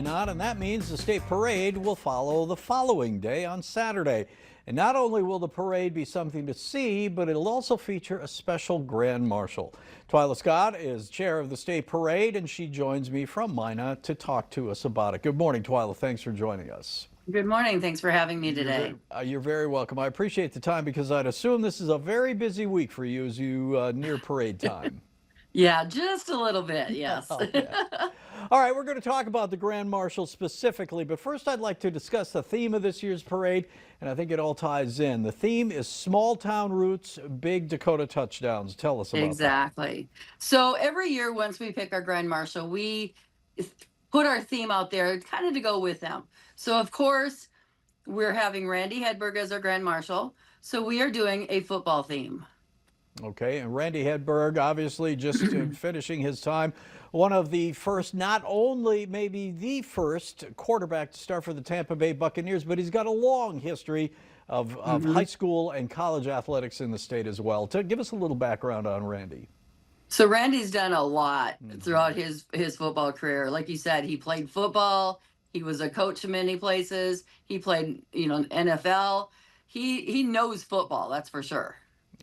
Not, and that means the state parade will follow the following day on Saturday. And not only will the parade be something to see, but it'll also feature a special grand marshal. Twyla Scott is chair of the state parade, and she joins me from Minot to talk to us about it. Good morning, Twyla. Thanks for joining us. Good morning. Thanks for having me today. You're very welcome. I appreciate the time because I'd assume this is a very busy week for you as you near parade time. Yeah, just a little bit, yes. Oh, yeah. All right, we're going to talk about the Grand Marshal specifically, but first I'd like to discuss the theme of this year's parade, and I think it all ties in. The theme is Small Town Roots, Big Dakota Touchdowns. Tell us about Exactly. So every year, once we pick our Grand Marshal, we put our theme out there kind of to go with them. So, of course, we're having Randy Hedberg as our Grand Marshal. So we are doing a football theme. Okay, and Randy Hedberg, obviously just finishing his time, one of the first, not only maybe the first quarterback to start for the Tampa Bay Buccaneers, but he's got a long history of high school and college athletics in the state as well. Give us a little background on Randy. So Randy's done a lot throughout his football career. Like you said, he played football. He was a coach in many places. He played, NFL. He knows football, that's for sure.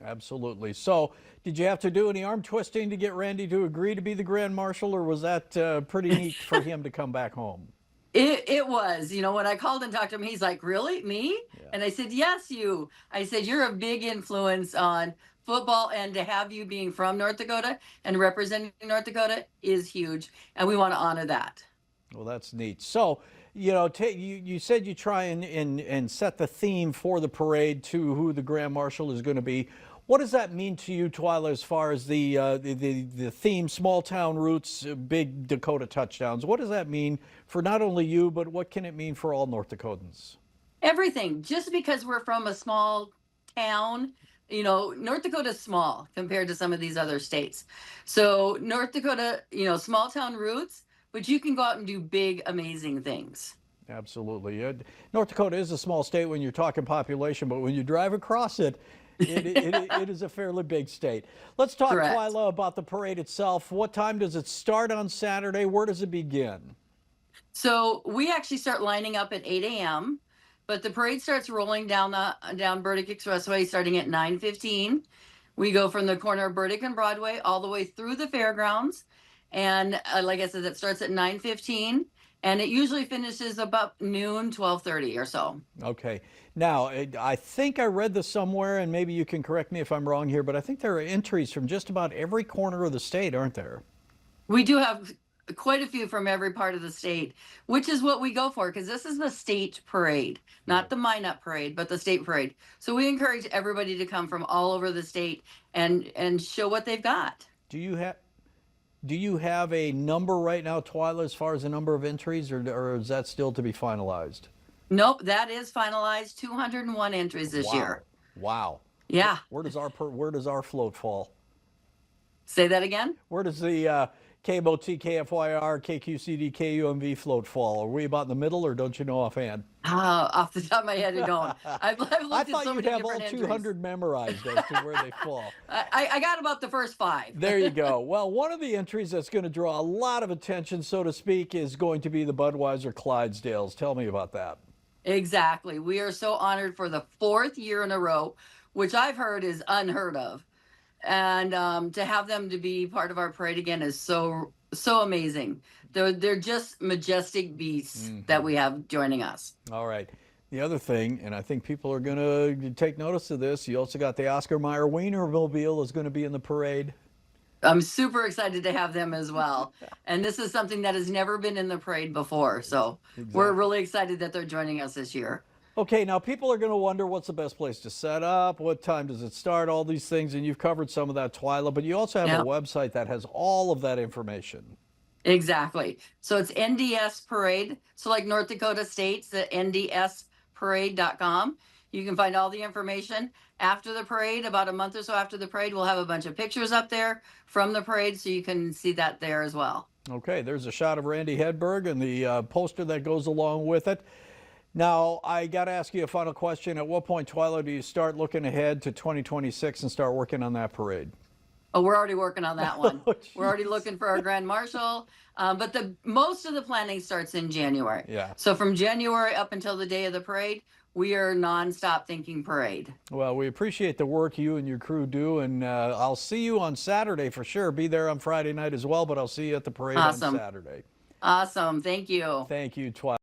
Absolutely. So did you have to do any arm twisting to get Randy to agree to be the Grand Marshal, or was that pretty neat for him to come back home? It was, when I called and talked to him, he's like, really, me? Yeah. And I said, yes, you. I said, you're a big influence on football, and to have you being from North Dakota and representing North Dakota is huge, and we want to honor that. Well, that's neat. So, you said you try and set the theme for the parade to who the Grand Marshal is going to be. What does that mean to you, Twyla, as far as the theme, Small Town Roots, Big Dakota Touchdowns? What does that mean for not only you, but what can it mean for all North Dakotans? Everything. Just because we're from a small town, North Dakota is small compared to some of these other states. So North Dakota, small town roots, but you can go out and do big, amazing things. Absolutely. North Dakota is a small state when you're talking population, but when you drive across it, it is a fairly big state. Let's talk, Twyla, about the parade itself. What time does it start on Saturday? Where does it begin? So we actually start lining up at 8 a.m., but the parade starts rolling down Burdick Expressway starting at 9:15. We go from the corner of Burdick and Broadway all the way through the fairgrounds. And like I said, it starts at 9:15. And it usually finishes about noon, 12:30 or so. Okay. Now, I think I read this somewhere, and maybe you can correct me if I'm wrong here, but I think there are entries from just about every corner of the state, aren't there? We do have quite a few from every part of the state, which is what we go for, because this is the state parade, not the Minot parade, but the state parade. So we encourage everybody to come from all over the state and show what they've got. Do you have a number right now, Twyla, as far as the number of entries, or is that still to be finalized? Nope, that is finalized. 201 entries this year. Wow. Yeah. Where does our float fall? Say that again? Where does the KMOT, KFYR, KQCD, KUMV float fall? Are we about in the middle, or don't you know offhand? Off the top of my head, I don't. I've looked I at thought so you'd many have all different 200 memorized as to where they fall. I got about the first 5. There you go. Well, one of the entries that's going to draw a lot of attention, so to speak, is going to be the Budweiser Clydesdales. Tell me about that. Exactly. We are so honored for the 4th year in a row, which I've heard is unheard of. And to have them to be part of our parade again is so amazing. They're just majestic beasts that we have joining us. All right. The other thing, and I think people are going to take notice of this, you also got the Oscar Mayer Wienermobile is going to be in the parade. I'm super excited to have them as well. And this is something that has never been in the parade before. So we're really excited that they're joining us this year. Okay, now people are going to wonder what's the best place to set up, what time does it start, all these things, and you've covered some of that, Twyla, but you also have a website that has all of that information. Exactly. So it's NDS Parade. So like North Dakota State's the ndsparade.com. You can find all the information. After the parade, about a month or so after the parade, we'll have a bunch of pictures up there from the parade, so you can see that there as well. Okay, there's a shot of Randy Hedberg and the poster that goes along with it. Now, I got to ask you a final question. At what point, Twyla, do you start looking ahead to 2026 and start working on that parade? Oh, we're already working on that one. Oh, We're already geez. looking for our grand marshal. But the most of the planning starts in January. Yeah. So from January up until the day of the parade, we are nonstop thinking parade. Well, we appreciate the work you and your crew do, and I'll see you on Saturday for sure. Be there on Friday night as well, but I'll see you at the parade on Awesome. Saturday. Awesome. Thank you. Thank you, Twyla.